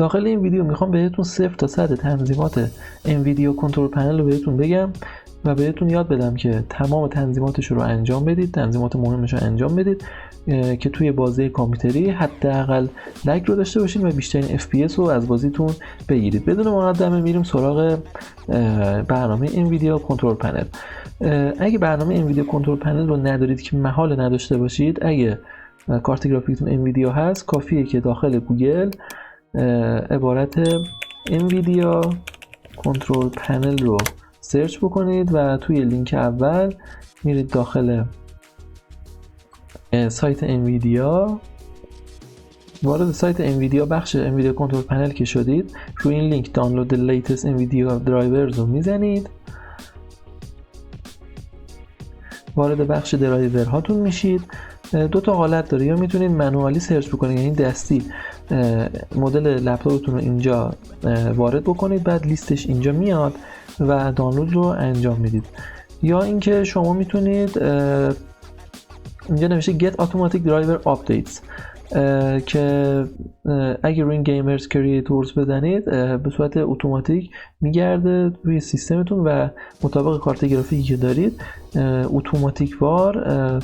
داخل این ویدیو میخوام بهتون 0 تا 100 تنظیمات انویدیا کنترل پنل رو بهتون بگم و بهتون یاد بدم که تمام تنظیماتش رو انجام بدید، تنظیمات مهمش رو انجام بدید که توی بازی کامپیوتری حداقل لگ رو داشته باشید و بیشترین FPS رو از بازیتون بگیرید. بدون مقدمه میریم سراغ برنامه انویدیا کنترل پنل. اگه برنامه انویدیا کنترل پنل رو ندارید که محال نداشته باشید، اگه کارت گرافیکتون انویدیا هست کافیه که داخل گوگل عبارت انویدیا کنترل پنل رو سرچ بکنید و توی لینک اول میرید داخل سایت انویدیا، وارد سایت انویدیا بخش انویدیا کنترل پنل که شدید، روی این لینک دانلود لیتست انویدیا درایورز رو میزنید، وارد بخش درایور هاتون میشید. دو تا حالت داره، یا میتونید منوالی سرچ بکنید، یعنی دستی مدل لپتاپتون رو اینجا وارد بکنید، بعد لیستش اینجا میاد و دانلود رو انجام میدید، یا اینکه شما میتونید اینجا نوشته Get Automatic Driver Updates که اگه روی این گیمرز کریئتورز بزنید به صورت اتوماتیک میگرده روی سیستمتون و مطابق کارت گرافیکی که دارید اتوماتیک وار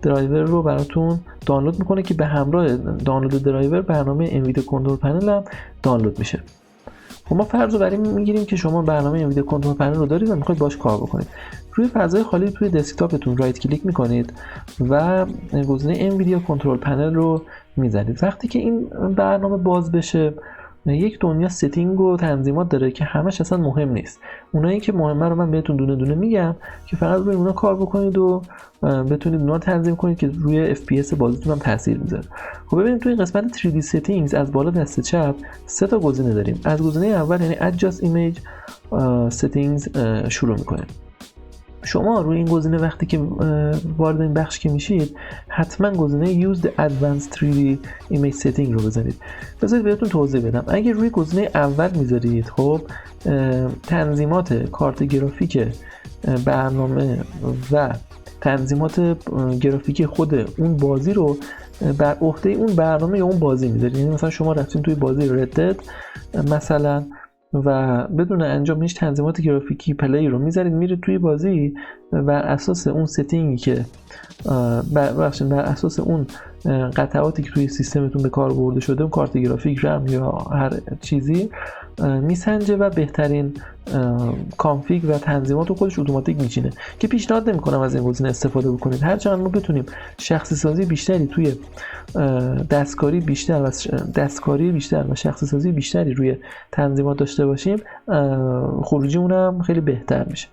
درایور رو براتون دانلود میکنه که به همراه دانلود درایور برنامه انویدیا کنترل پنل هم دانلود میشه. خب ما فرض رو بر این میگیریم که شما برنامه انویدیا کنترل پنل رو دارید و میخواید باش کار بکنید. روی فضای خالی توی دسکتاپتون رایت کلیک میکنید و گزینه انویدیا کنترل پنل رو میزنید. وقتی که این برنامه باز بشه یک دنیا ستینگ و تنظیمات داره که همش اصلا مهم نیست. اونایی که مهمه رو من بهتون دونه دونه میگم که فقط روی اونا کار بکنید و بتونید اونا تنظیم کنید که روی FPS بازیتون هم تاثیر میذاره. خب ببینید توی قسمت 3D settings از بالا دست چپ 3 تا گزینه داریم. از گزینه اول یعنی Adjust Image Settings شروع میکنیم. شما روی این گزینه وقتی که وارد این بخش که میشید حتما گزینه Use the Advanced 3D Image Setting رو بزنید. بذارید بهتون توضیح بدم. اگه روی گزینه اول میذارید خب تنظیمات کارت گرافیک برنامه و تنظیمات گرافیکی خود اون بازی رو بر عهده اون برنامه یا اون بازی میذارید. یعنی مثلا شما رفتین توی بازی رد مثلا و بدون انجام هیچ تنظیمات گرافیکی پلی رو میذارید میرید توی بازی، بر اساس اون ستینگی که بر اساس اون قطعاتی که توی سیستمتون به کار برده شده، اون کارت گرافیک رم یا هر چیزی میسنجه و بهترین کانفیگ و تنظیمات رو خودش اتوماتیک میچینه که پیشنهاد نمیکنم از این گزینه استفاده بکنید. هرچند ما بتونیم شخصی سازی بیشتری توی دستکاری بیشتر و شخصی سازی بیشتری روی تنظیمات داشته باشیم خروجیمون هم خیلی بهتر میشه.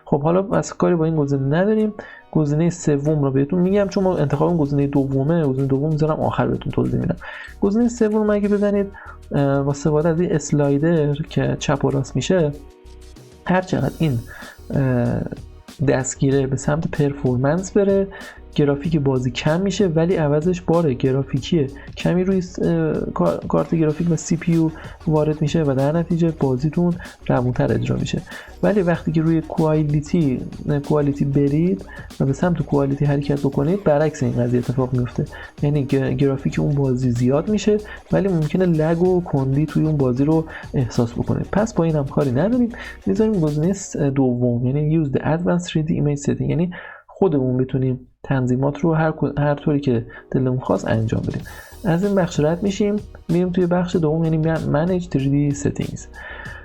خب حالا از کاری با این گزینه نداریم. گزینه سوم رو بهتون میگم چون ما انتخاب گزینه دومه، گزینه دوم میذارم آخر بهتون توضیح میدم. گزینه سوم اگه بزنید با استفاده از این اسلایدر که چپ و راست میشه، هر چقدر این دستگیره به سمت پرفورمنس بره گرافیک بازی کم میشه ولی عوضش بار گرافیکی کمی روی کارت گرافیک و سی پی یو وارد میشه و در نتیجه بازیتون روونتر اجرا میشه. ولی وقتی که روی کوالیتی برید و به سمت کوالیتی حرکت بکنید برعکس این قضیه اتفاق میفته، یعنی گرافیک اون بازی زیاد میشه ولی ممکنه لگ و کندی توی اون بازی رو احساس بکنید. پس با این هم کاری نداریم، میذاریم گزینه دوم یعنی Use the Advanced 3D Image Setting، یعنی خودمون بتونیم تنظیمات رو هر طوری که دلمون خواست انجام بدیم. از این بخش رد میشیم میریم توی بخش دوم یعنی Manage 3D Settings.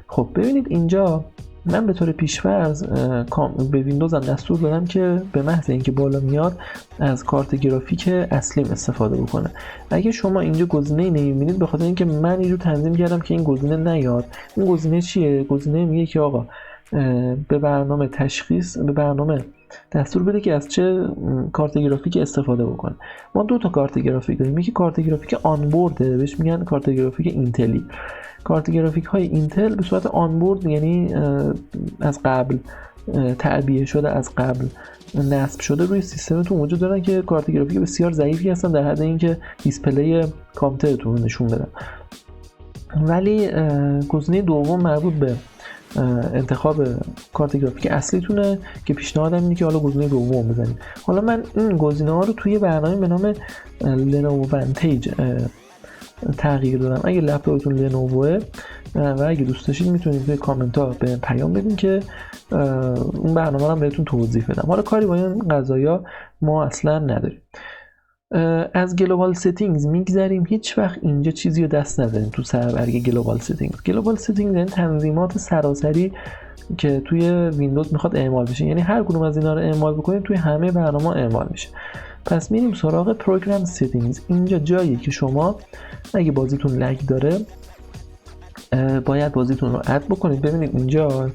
خب ببینید اینجا من به طور پیش‌فرض به ویندوز هم دستور دادم که به محض اینکه بالا میاد از کارت گرافیک اصلیم استفاده بکنه. اگه شما اینجا گزینه نمیبینید به خاطر اینکه من اینجور تنظیم کردم که این گزینه نیاد. این گزینه چیه؟ گزینه میگه که آقا به برنامه دستور بده که از چه کارت گرافیک استفاده بکنه. ما 2 تا کارت گرافیک داریم، یکی کارت گرافیک آنبورده بهش میگن کارت گرافیک اینتلی. کارت گرافیک های اینتل به صورت آنبورد یعنی از قبل تعبیه شده، از قبل نصب شده روی سیستمتون وجود دارن که کارت گرافیک بسیار ضعیفی هستن در حد اینکه دیسپلی کامپیوترتون رو نشون بدن. ولی گزینه دوم مربوط به انتخاب کارت گرافیک اصلیتونه که پیشنهادم اینه که حالا گزینه دوم بزنید. حالا من این گزینه ها رو توی برنامه به نام لنوو ونتیج تغییر دادم. اگه لپتاپتون لنووه و اگه دوست داشتید میتونید توی کامنت ها به پیام بدین که اون برنامه رو بهتون توضیح بدم. حالا کاری با این قضايا ما اصلا نداریم. از گلوبال ستینگز میگذریم. هیچ وقت اینجا چیزی رو دست نزنید تو سربرگ گلوبال ستینگز. گلوبال ستینگز یعنی تنظیمات سراسری که توی ویندوز میخواد اعمال بشه، یعنی هر کدوم از اینا رو اعمال بکنید توی همه برنامه اعمال میشه. پس میریم سراغ پروگرام ستینگز. اینجا جایی که شما اگه بازیتون لگ داره باید بازیتون رو اد بکنید. ببینید اینجا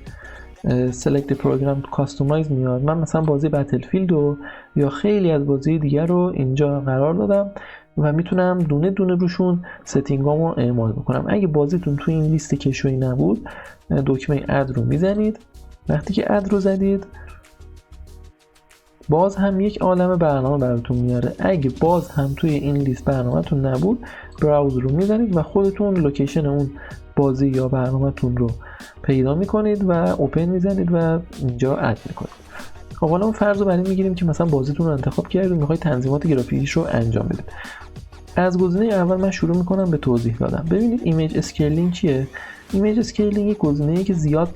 select program to customize میاد. من مثلا بازی بتلفیلد رو یا خیلی از بازی دیگر رو اینجا قرار دادم و میتونم دونه دونه روشون ستینگامو اعمال بکنم. اگه بازیتون توی این لیست کشویی نبود دکمه اد رو میزنید. وقتی که اد رو زدید باز هم یک عالمه برنامه براتون میاره. اگه باز هم توی این لیست برنامه‌تون نبود براوز رو میزنید و خودتون لوکیشن اون بازی یا برنامه‌تون رو پیدا میکنید و اوپن میزنید و اینجا اد میکنید. خب حالا اون فرض رو برای میگیریم که مثلا بازیتون رو انتخاب کردید و میخواید تنظیمات گرافیکیش رو انجام بدید. از گزینه اول من شروع میکنم به توضیح دادن. ببینید ایمیج اسکیلینگ چیه؟ ایمیج اسکیلینگ یک گزینه‌ای که زیاد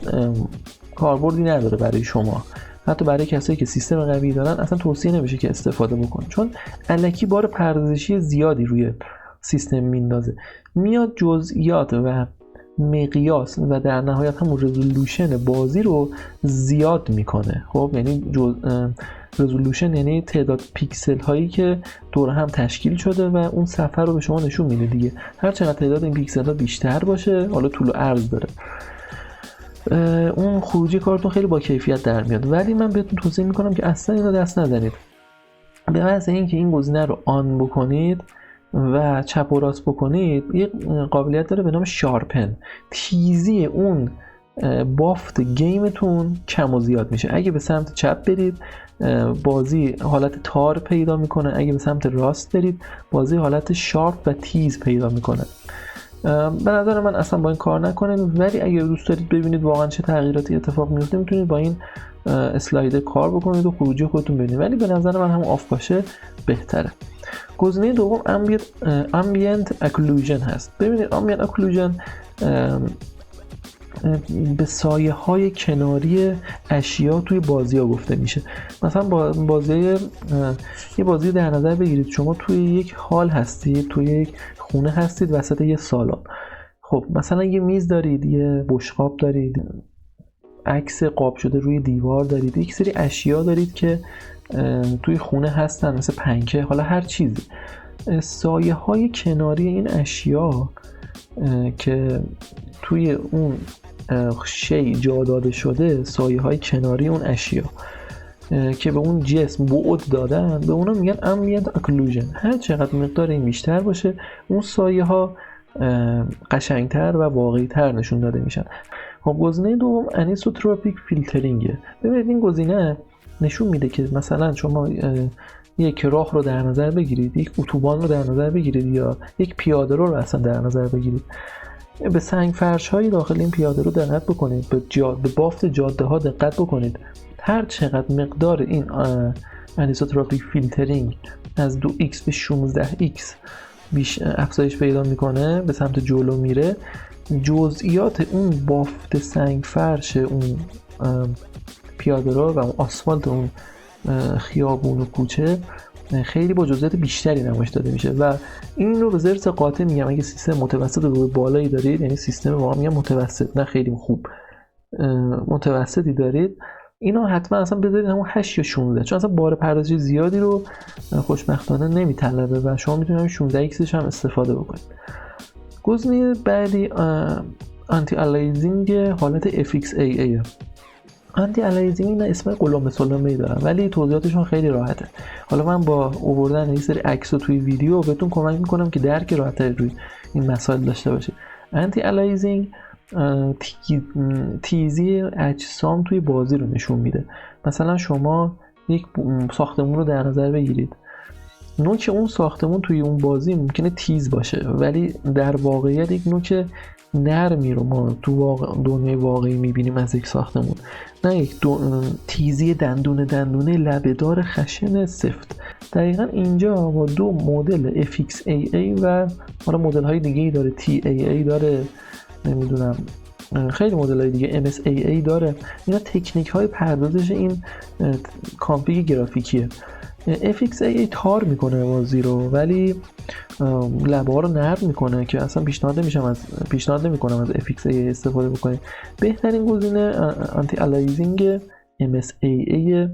کاربردی نداره برای شما. حتی برای کسایی که سیستم قوی دارن اصلا توصیه نمیشه که استفاده بکنن، چون الکی بار پردازشی زیادی روی سیستم میندازه. میاد جزئیات و مقیاس و در نهایت همون رزولوشن بازی رو زیاد میکنه. خب یعنی رزولوشن یعنی تعداد پیکسل هایی که دور هم تشکیل شده و اون صفحه رو به شما نشون میده دیگه. هر چقدر تعداد این پیکسل ها بیشتر باشه، حالا طول و عرض داره، اون خروجی کارتون خیلی با کیفیت در میاد. ولی من بهتون توصیه میکنم که اصلا اینو دست نزنید. به محض اینکه این گزینه رو آن بکنید و چپ و راست بکنید یه قابلیت داره به نام شارپن. تیزی اون بافت گیمتون کم و زیاد میشه. اگه به سمت چپ برید بازی حالت تار پیدا میکنه، اگه به سمت راست برید بازی حالت شارپ و تیز پیدا میکنه. به نظر من اصلا با این کار نکنید، ولی اگه دوست دارید ببینید واقعا چه تغییراتی اتفاق میفته میتونید با این اسلایدر کار بکنید و خروجی خودتون ببینید، ولی به نظر من همون آف باشه بهتره. گزینه دوم ambient occlusion هست. ببینید ambient occlusion به سایه های کناری اشیا توی بازی ها گفته میشه. مثلا یه بازی در نظر بگیرید شما توی یک هال هستید، توی یک خونه هستید وسط یه سالن. خب مثلا یه میز دارید، یه بشقاب دارید، عکس قاب شده روی دیوار دارید، یک سری اشیا دارید که توی خونه هستن مثل پنکه، حالا هر چیزی. سایه های کناری این اشیا که توی اون شی جا داده شده، سایه های کناری اون اشیا که به اون جسم بعد دادن، به اونا میگن ambient occlusion. هر چقدر مقدار این بیشتر باشه اون سایه ها قشنگتر و واقعی‌تر نشون داده میشن. خب گزینه دوم انیسوتروپیک فیلترینگه. ببینید این گزینه نشون میده که مثلا شما یک راه رو در نظر بگیرید، یک اتوبان رو در نظر بگیرید یا یک پیاده رو اصلا در نظر بگیرید، به سنگ فرش های داخل این پیاده رو دقت بکنید، به بافت جاده ها دقت بکنید. هر چقدر مقدار این انیسوتروپیک فیلترینگ از 2x به 16x افزایش پیدا میکنه، به سمت جلو میره، جزئیات اون بافت سنگ فرش اون پیاده رو و اون آسفالت اون خیابون و کوچه خیلی با جزئیات بیشتری نمایش داده میشه. و این رو به ذرس قاطع میگم اگه سیستم متوسط رو بالایی دارید، یعنی سیستم واقعا میگم متوسط نه خیلی خوب، متوسطی دارید، اینا حتما اصلا بذارید همون 8 یا 16، چون اصلا بار پردازشی زیادی رو خوشبختانه نمیطلبه و شما میتونید 16x هم استفاده بکنید. گزینه بعدی آنتی الیزینگ حالت FXAA. آنتی الیزینگ اینا اسم قلمه سلمه‌ای دارن ولی توضیحاتشون خیلی راحته. حالا من با آوردن این سری عکس توی ویدیو بهتون کمک میکنم که درک راحت‌تری روی این مسائل داشته باشید. آنتی الیزینگ تیزی اجسام توی بازی رو نشون میده. مثلا شما یک ساختمون رو در نظر بگیرید، نوک اون ساختمون توی اون بازی ممکنه تیز باشه، ولی در واقعیت یک نوک نرمی رو ما تو دنیای واقعی میبینیم از یک ساختمون، نه یک تیزی دندونه لبه‌دار خشن سفت. دقیقا اینجا با دو مدل FXAA و حالا مدل های دیگه داره، TAA داره، نمیدونم خیلی مدل های دیگه، MSAA داره، اینا تکنیک های پردازش این کانفیگ گرافیکیه. FXAA تار میکنه بازی رو، ولی لبه ها رو نرم میکنه که اصلا پیشنهاد نمیکنم از FXAA استفاده بکنید. بهترین گزینه آنتی الاینینگ MSAA،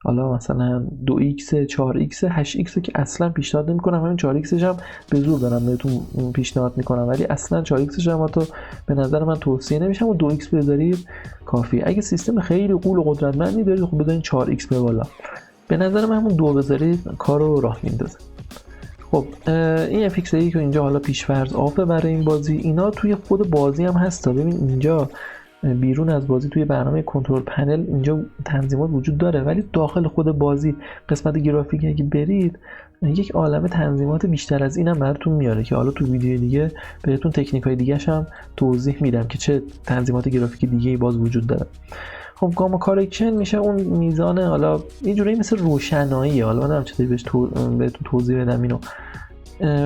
حالا مثلا 2x 4x 8x که اصلا پیشنهاد نمیکنم، همین 4x هم به زور دارم بهتون پیشنهاد میکنم، ولی اصلا 4x هم تو به نظر من توصیه نمیشم و 2x بذارید کافی. اگه سیستم خیلی قول و قدرتمندی دارید خب بذارید 4x به بالا، به نظر من همون 2 بذارید کارو راه میندازه. خب این FXAA که اینجا حالا پیش‌فرض آفه برای این بازی، اینا توی خود بازی هم هست. ببین اینجا بیرون از بازی توی برنامه کنترل پنل اینجا تنظیمات وجود داره، ولی داخل خود بازی قسمت گرافیکی اگه برید یک عالمه تنظیمات بیشتر از اینم براتون میاره که حالا تو ویدیو دیگه بهتون تکنیک‌های دیگه‌ش هم توضیح میدم که چه تنظیمات گرافیکی دیگه‌ای باز وجود داره. خب گاما کارکشن میشه اون میزان، حالا یه جوری مثل روشنایی، حالا من نمیدونم چطوری بهتون توضیح بدم اینو،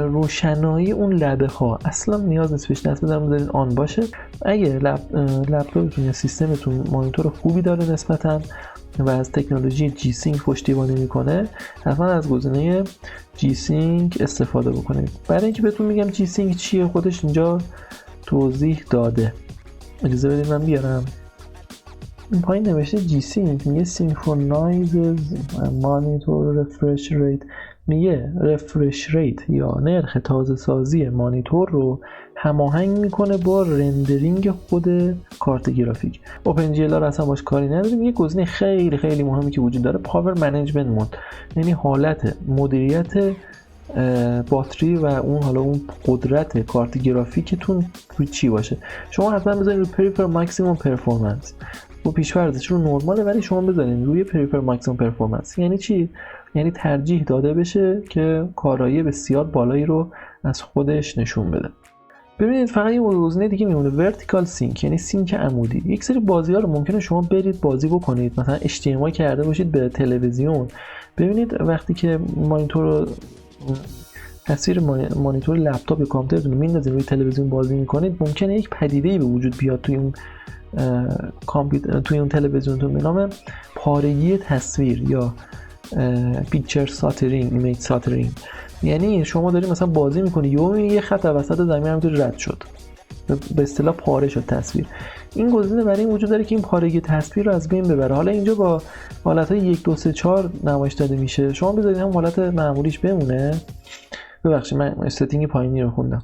روشنایی اون لبه ها اصلا نیاز نیست بهش دست بزنید بذارید آن باشه. اگه لپتاپتون یا سیستمتون مانیتور خوبی داره نسبتاً و از تکنولوژی جی سینک پشتیبانی میکنه، حتما از گزینه جی سینک استفاده بکنید. برای اینکه بهتون میگم جی سینک چیه خودش اینجا توضیح داده، اجازه بدید من بیارم. این پایین نوشته جی سینک میگه synchronizes monitor refresh rate، میگه رفرش ریت یا نرخ تازه سازی مانیتور رو هماهنگ میکنه با رندرینگ خود کارت گرافیک. اوپن جی ال آر اصلا باش کاری نداریم. یه گزینه خیلی خیلی مهمی که وجود داره پاور منیجمنت مود، یعنی حالت مدیریت باتری و اون قدرت کارت گرافیکتون روی چی باشه. شما حتما بذارید روی پریفر ماکسیمم پرفورمنس، و پیش‌فرضش رو نرماله، ولی شما بذارید روی پریفر ماکسیمم پرفورمنس. یعنی چی؟ یعنی ترجیح داده بشه که کارایی بسیار بالایی رو از خودش نشون بده. ببینید فقط یه گزینه دیگه میمونه، ورتیکال سینک، یعنی سینک عمودی. یک سری بازی‌ها رو ممکنه شما برید بازی بکنید، مثلا HDMI کرده باشید به تلویزیون. ببینید وقتی که مانیتور رو تصویر مانیتور لپتاپ یا کامپیوترتون رو میندازید روی تلویزیون بازی میکنید، ممکنه یک پدیده‌ای به وجود بیاد توی اون تلویزیونتون به نام پارگی تصویر یا پیکچر ساترینگ، ایمیج ساترینگ. یعنی شما دارید مثلا بازی میکنی یه خط وسط زمین همینطور رد شد، به اصطلاح پاره شد تصویر. این گزینه برای این وجود داره که این پارگی تصویر رو از بین ببره. حالا اینجا با حالت‌های 1 2 3 4 نمایش داده میشه، شما بذارید هم حالت معمولیش بمونه. ببخشید من استینگ پایینی رو خوندم.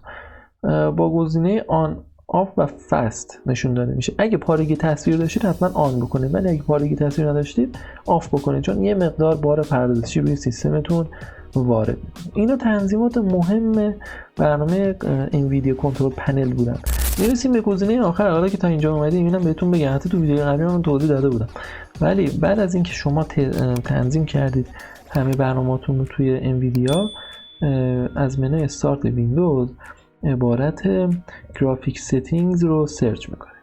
با گزینه آن آف و فست نشون داده میشه. اگه پارگی تصویر داشتید حتما آن بکنید، ولی اگه پارگی تصویر نداشتید آف بکنید، چون یه مقدار بار پردازشی روی سیستمتون وارد میکنه. اینا تنظیمات مهم برنامه انویدیا کنترل پنل بودن. میرسیم به گزینه آخر. حالا که تا اینجا اومدیم اینم بهتون بگم، حتی تو ویدیو قبلی من توضیح داده بودم، ولی بعد از اینکه شما تنظیم کردید همه برنامه‌تون رو توی انویدیا، از منوی استارت ویندوز عبارت گرافیک ستینگز رو سرچ میکنید.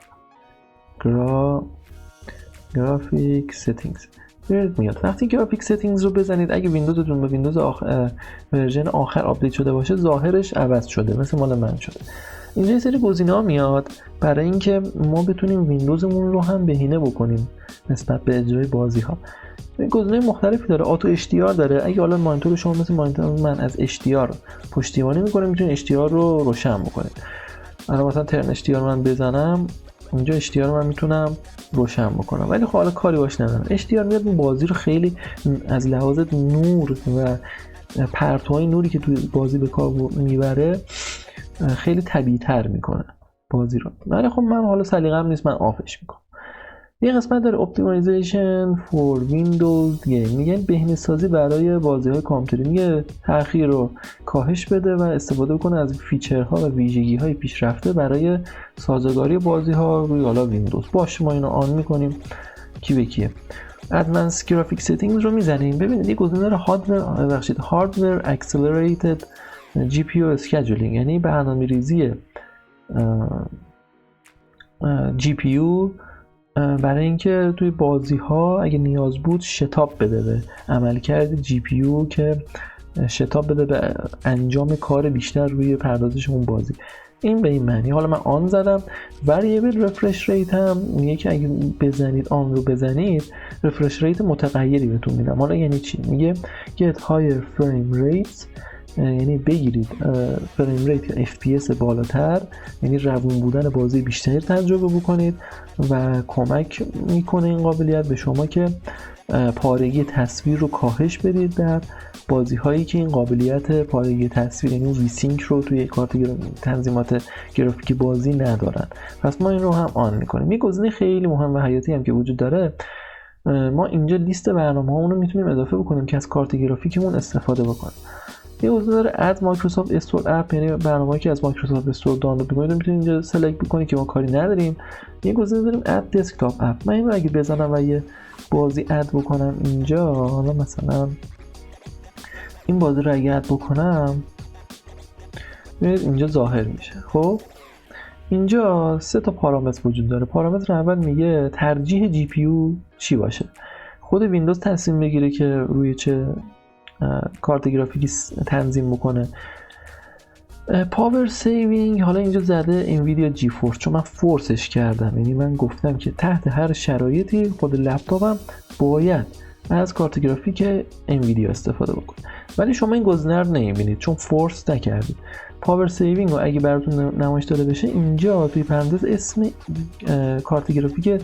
گرافیک ستینگز میاد. وقتی گرافیک ستینگز رو بزنید، اگه ویندوزتون به ویندوز ورژن آخر آپدیت شده باشه، ظاهرش عوض شده، مثل مال من شده. اینجا یه سری گزینه‌ها میاد برای اینکه ما بتونیم ویندوزمون رو هم بهینه بکنیم نسبت به اجرای بازی‌ها. گزینه مختلفی داره. آتو HDR داره. اگه حالا مانیتور شما مثل مانیتور من از HDR پشتیبانی میکنه، میتونید HDR رو روشن بکنید. الان مثلا ترن HDR من بزنم، اینجا HDR رو من میتونم روشن بکنم، ولی خب حالا کاری باش ندارم. HDR میاد بازی رو خیلی از لحاظ نور و پرتوهای نوری که توی بازی به کار میبره خیلی طبیعی تر میکنه بازی رو. ولی خب من حالا سلیقه‌ام نیست، من آفش میکنم. یه قسمت داره اپتیمایزیشن فور ویندوز گیم، میگن بهینه‌سازی برای بازی‌های کامپیوتری. میگه تأخیر رو کاهش بده و استفاده کنه از فیچرها و ویژگی‌های پیشرفته برای سازگاری بازی‌ها روی حالا ویندوز. باشه ما اینو آن می‌کنیم کی به کیه. ادوانس گرافیک سیتینگز رو میزنیم. ببینید یه گزینه داره هاردور اکسلراتد جی پی یو اسکیجولینگ، یعنی برنامه‌ریزی جی پی یو برای اینکه توی بازی ها اگه نیاز بود شتاب بده به عملکرد جی پی یو، که شتاب بده به انجام کار بیشتر روی پردازش اون بازی. این به این معنی. حالا من آن زدم. وریبل رفرش ریت هم میگه که اگه بزنید آن رو بزنید رفرش ریت متغیری بهتون میدم. حالا یعنی چی؟ میگه get higher frame rates، یعنی بگیرید فریم ریت یا FPS بالاتر، یعنی روون بودن بازی بیشتری تجربه بکنید و کمک میکنه این قابلیت به شما که پارگی تصویر رو کاهش بدید در بازی هایی که این قابلیت پارگی تصویر یعنی ویسینک رو توی کارت تنظیمات گرافیکی بازی ندارن. پس ما این رو هم آن میکنیم. یه گزینه خیلی مهم و حیاتی هم که وجود داره، ما اینجا لیست برنامه‌هامون رو میتونیم اضافه بکنیم که از کارت گرافیکمون استفاده بکنیم. یه گزینه داره اد مایکروسافت استور اپ، یعنی برنامه‌ای که از مایکروسافت استور دانلود می‌کنید رو میتونید اینجا سلکت بکنید که ما کاری نداریم. یه گزینه داریم اد دسکتاپ اپ. من اینو اگه بزنم و یه بازی اد بکنم اینجا، حالا مثلا این بازی رو اگه اد بکنم ببینید اینجا ظاهر میشه. خب اینجا 3 تا پارامتر وجود داره. پارامتر اول میگه ترجیح جی پی یو چی باشه. خود ویندوز تصمیم بگیره که روی چه کارت گرافیکی تنظیم بکنه. پاور سیوینگ حالا اینجا زده انویدیا جی فورس، چون من فورسش کردم، یعنی من گفتم که تحت هر شرایطی خود لپتاپم باید از کارت گرافیک انویدیا استفاده بکنه، ولی شما این گزینه رو نمیبینید چون فورس نکردید. پاور سیوینگ رو اگه براتون نمایش داده بشه اینجا توی پرانتز اسم کارت گرافیک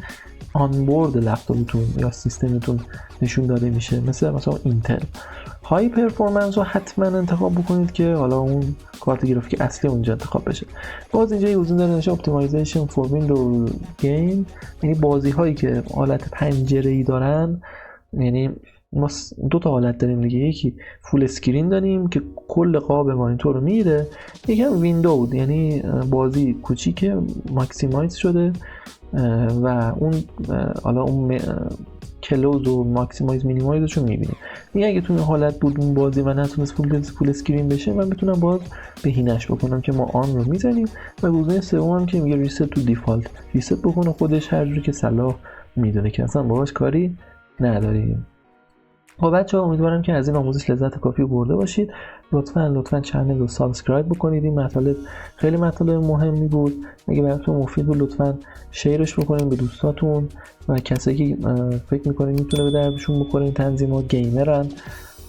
آنبورد لپتاپتون یا سیستمتون نشون داده میشه، مثلا اینتل. های پرفورمنس رو حتما انتخاب بکنید که حالا اون کارت گرافیک اصلی اونجا انتخاب بشه. باز اینجا یه گزینه داره نشه اپتیمایزیشن فور ویندو گیم، یعنی بازی هایی که حالت پنجره‌ای دارن، یعنی ما 2 تا حالت داریم دیگه، یکی فول اسکرین داریم که کل قاب مانیتور رو میگیره، یکی هم ویندو، یعنی بازی کوچیکه ماکسیمایز شده و اون حالا اون کلوز و ماکسیمایز مینیمایزش رو میبینیم. دیگه اگه تو این حالت بود اون بازی و نتونست فول اسکرین بشه، من بتونم باز بهینش بکنم که ما آن رو میزنیم و گزینه سوم هم که میگه ریست تو دیفالت، ریست بکنه خودش هر جوری که صلاح میدونه که اصلا باهاش کاری نداریم. خب بچه‌ها امیدوارم که از این آموزش لذت کافی برده باشید. لطفاً چنل رو سابسکرایب بکنید. این مطالب خیلی مطالب مهمی بود. اگه براتون مفید بود لطفاً شیرش بکنید به دوستاتون و کسایی که فکر می‌کنید میتونه به دردشون بخوره این تنظیمات، گیمرن.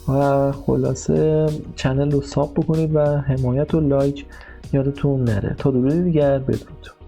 و خلاصه چنل رو ساب بکنید و حمایت و لایک یادتون نره. تا دوباره دیگر بدرود.